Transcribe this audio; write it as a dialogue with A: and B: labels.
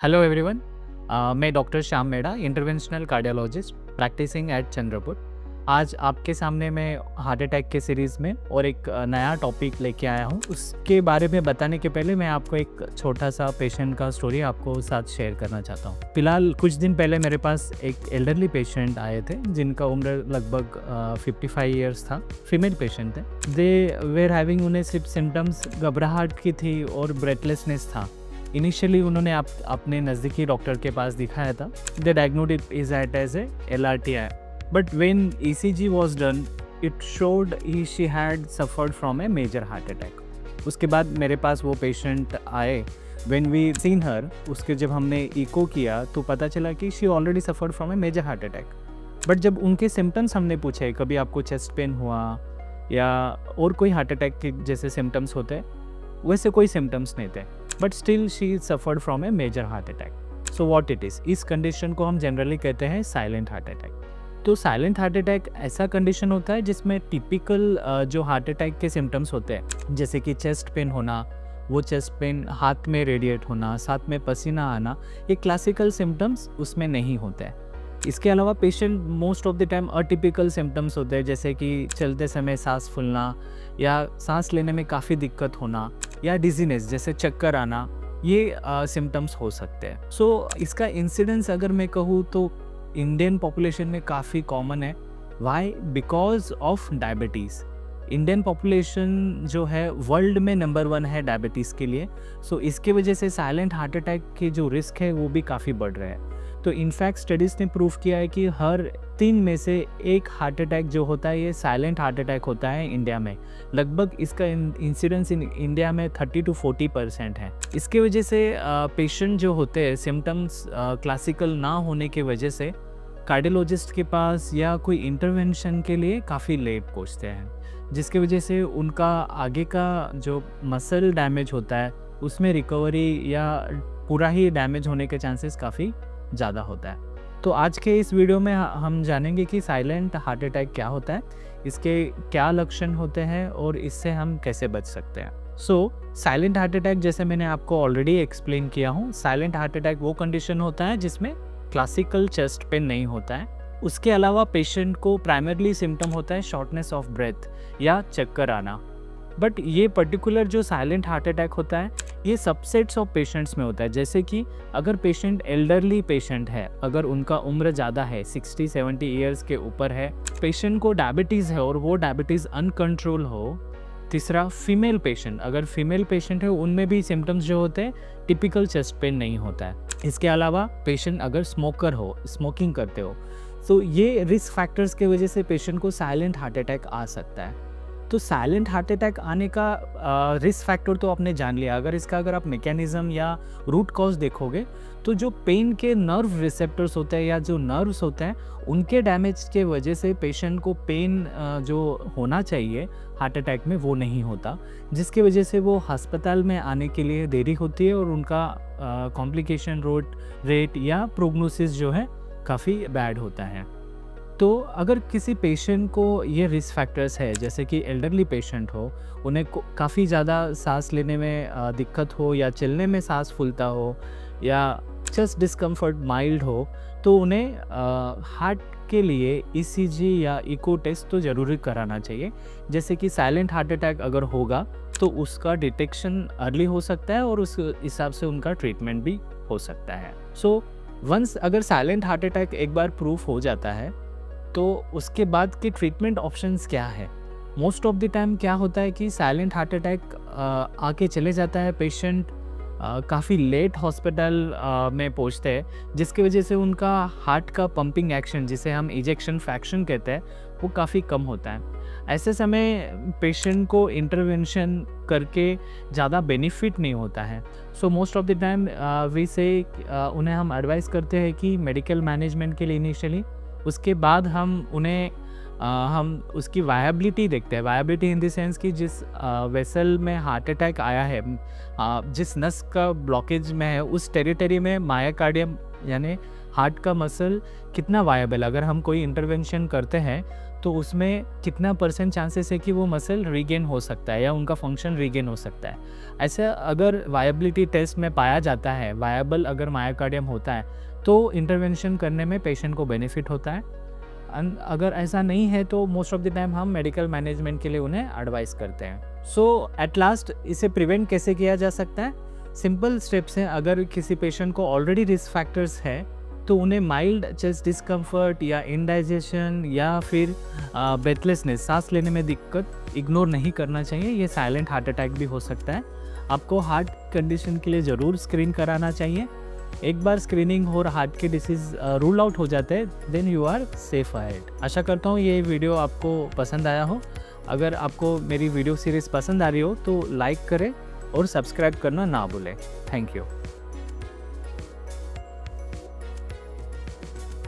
A: Hello everyone. मैं doctor Shyam Meda, interventional cardiologist practising at Chandrapur. आज आपके सामने मैं हार्ट अटैक के सीरीज़ में और एक नया टॉपिक लेके आया हूँ। उसके बारे में बताने के पहले मैं आपको एक छोटा सा पेशेंट का स्टोरी आपको साथ शेयर करना चाहता हूँ। फिलहाल कुछ दिन पहले मेरे पास एक एल्डरली पेशेंट आए थे जिनका उम्र लगभग 55 ईयर्स था। फीमेल पेशेंट थे। दे वेर हैविंग, उन्हें सिर्फ सिम्टम्स घबराहट की थी और ब्रेथलेसनेस था। इनिशियली उन्होंने अपने नज़दीकी डॉक्टर के पास दिखाया था। They diagnosed it is as a LRTI, but when ECG was done it showed she had suffered from a major heart attack. उसके बाद मेरे पास वो पेशेंट आए। व्हेन वी सीन हर, उसके जब हमने इको किया तो पता चला कि she already suffered from a major heart attack. But जब उनके सिम्टम्स हमने पूछे, कभी आपको चेस्ट पेन हुआ या और कोई हार्ट अटैक के जैसे सिम्टम्स होते, वैसे कोई सिम्टम्स नहीं थे, but still she suffered from a major heart attack. So what it is, इस कंडीशन को हम जनरली कहते हैं साइलेंट हार्ट अटैक। तो साइलेंट हार्ट अटैक ऐसा कंडीशन होता है जिसमें टिपिकल जो हार्ट अटैक के सिम्टम्स होते हैं, जैसे कि चेस्ट पेन होना, वो चेस्ट पेन हाथ में रेडिएट होना, साथ में पसीना आना, ये क्लासिकल सिम्टम्स उसमें नहीं होते हैं। इसके अलावा patient most of the time atypical symptoms होते हैं, जैसे कि चलते समय सांस फूलना या सांस लेने में काफ़ी दिक्कत होना या डिजीनेस जैसे चक्कर आना, ये सिम्टम्स हो सकते हैं। सो इसका इंसिडेंस अगर मैं कहूँ तो इंडियन पॉपुलेशन में काफ़ी कॉमन है। Why? Because of diabetes. Indian population जो है वर्ल्ड में नंबर 1 है डायबिटीज़ के लिए। सो इसके वजह से साइलेंट हार्ट अटैक के जो रिस्क है वो भी काफ़ी बढ़ रहा है। तो इनफैक्ट स्टडीज़ ने प्रूव किया है कि हर 3 में से 1 हार्ट अटैक जो होता है ये साइलेंट हार्ट अटैक होता है इंडिया में। लगभग इसका इंसिडेंस इन इंडिया में 30 to 40% है। इसके वजह से पेशेंट जो होते हैं सिम्टम्स क्लासिकल ना होने की वजह से कार्डियोलॉजिस्ट के पास या कोई इंटरवेंशन के लिए काफ़ी लेट पहुँचते हैं, जिसकी वजह से उनका आगे का जो मसल डैमेज होता है उसमें रिकवरी या पूरा ही डैमेज होने के चांसेस काफ़ी ज़्यादा होता है। तो आज के इस वीडियो में हम जानेंगे कि साइलेंट हार्ट अटैक क्या होता है, इसके क्या लक्षण होते हैं और इससे हम कैसे बच सकते हैं। साइलेंट हार्ट अटैक, जैसे मैंने आपको ऑलरेडी एक्सप्लेन किया हूँ, साइलेंट हार्ट अटैक वो कंडीशन होता है जिसमें क्लासिकल चेस्ट पेन नहीं होता है। उसके अलावा पेशेंट को प्राइमरली सिम्टम होता है शॉर्टनेस ऑफ ब्रेथ या चक्कर आना। बट ये पर्टिकुलर जो साइलेंट हार्ट अटैक होता है ये सबसेट्स ऑफ पेशेंट्स में होता है। जैसे कि अगर पेशेंट एल्डरली पेशेंट है, अगर उनका उम्र ज़्यादा है, 60-70 ईयर्स के ऊपर है, पेशेंट को डायबिटीज़ है और वो डायबिटीज़ अनकंट्रोल हो। तीसरा, फीमेल पेशेंट, अगर फीमेल पेशेंट है उनमें भी सिम्टम्स जो होते हैं टिपिकल चेस्ट पेन नहीं होता है। इसके अलावा पेशेंट अगर स्मोकर हो, स्मोकिंग करते हो, तो ये रिस्क फैक्टर्स की वजह से पेशेंट को साइलेंट हार्ट अटैक आ सकता है। तो साइलेंट हार्ट अटैक आने का रिस्क फैक्टर तो आपने जान लिया। अगर आप मैकेनिज्म या रूट कॉज देखोगे तो जो पेन के नर्व रिसेप्टर्स होते हैं या जो नर्व्स होते हैं उनके डैमेज के वजह से पेशेंट को पेन जो होना चाहिए हार्ट अटैक में वो नहीं होता, जिसकी वजह से वो अस्पताल में आने के लिए देरी होती है और उनका कॉम्प्लिकेशन रेट या प्रोग्नोसिस जो है काफ़ी बैड होता है। तो अगर किसी पेशेंट को ये रिस्क फैक्टर्स है, जैसे कि एल्डरली पेशेंट हो, उन्हें काफ़ी ज़्यादा सांस लेने में दिक्कत हो या चलने में सांस फूलता हो या चेस्ट डिस्कम्फर्ट माइल्ड हो, तो उन्हें हार्ट के लिए ECG या इको टेस्ट तो ज़रूरी कराना चाहिए। जैसे कि साइलेंट हार्ट अटैक अगर होगा तो उसका डिटेक्शन अर्ली हो सकता है और उस हिसाब से उनका ट्रीटमेंट भी हो सकता है। वंस अगर साइलेंट हार्ट अटैक एक बार प्रूफ हो जाता है तो उसके बाद के ट्रीटमेंट ऑप्शंस क्या है। मोस्ट ऑफ द टाइम क्या होता है कि साइलेंट हार्ट अटैक आके चले जाता है, पेशेंट काफ़ी लेट हॉस्पिटल में पहुंचते हैं, जिसकी वजह से उनका हार्ट का पंपिंग एक्शन, जिसे हम इजेक्शन फ्रैक्शन कहते हैं, वो काफ़ी कम होता है। ऐसे समय पेशेंट को इंटरवेंशन करके ज़्यादा बेनिफिट नहीं होता है। So most of the time we say उन्हें हम एडवाइस करते हैं कि मेडिकल मैनेजमेंट के लिए इनिशियली, उसके बाद हम उसकी वायबिलिटी देखते हैं। वायबिलिटी इन द सेंस कि जिस वेसल में हार्ट अटैक आया है, जिस नस का ब्लॉकेज में है, उस टेरिटरी में मायोकार्डियम यानी हार्ट का मसल कितना वायबल, अगर हम कोई इंटरवेंशन करते हैं तो उसमें कितना % चांसेस है कि वो मसल रीगेन हो सकता है या उनका फंक्शन रीगेन हो सकता है। ऐसा अगर वायबिलिटी टेस्ट में पाया जाता है, वायबल अगर मायोकार्डियम होता है, तो इंटरवेंशन करने में पेशेंट को बेनिफिट होता है। अगर ऐसा नहीं है तो मोस्ट ऑफ द टाइम हम मेडिकल मैनेजमेंट के लिए उन्हें एडवाइस करते हैं। सो एट लास्ट इसे प्रिवेंट कैसे किया जा सकता है? सिंपल स्टेप्स हैं। अगर किसी पेशेंट को ऑलरेडी रिस्क फैक्टर्स है तो उन्हें माइल्ड चेस्ट डिस्कम्फर्ट या इंडाइजेशन या फिर ब्रेथलेसनेस, सांस लेने में दिक्कत इग्नोर नहीं करना चाहिए। ये साइलेंट हार्ट अटैक भी हो सकता है। आपको हार्ट कंडीशन के लिए ज़रूर स्क्रीन कराना चाहिए। एक बार स्क्रीनिंग और हार्ट के डिसीज़ रूल आउट हो जाते हैं, then you are safe ahead. आशा करता हूँ ये वीडियो आपको पसंद आया हो। अगर आपको मेरी वीडियो सीरीज़ पसंद आ रही हो तो लाइक करें और सब्सक्राइब करना ना भूलें। Thank you.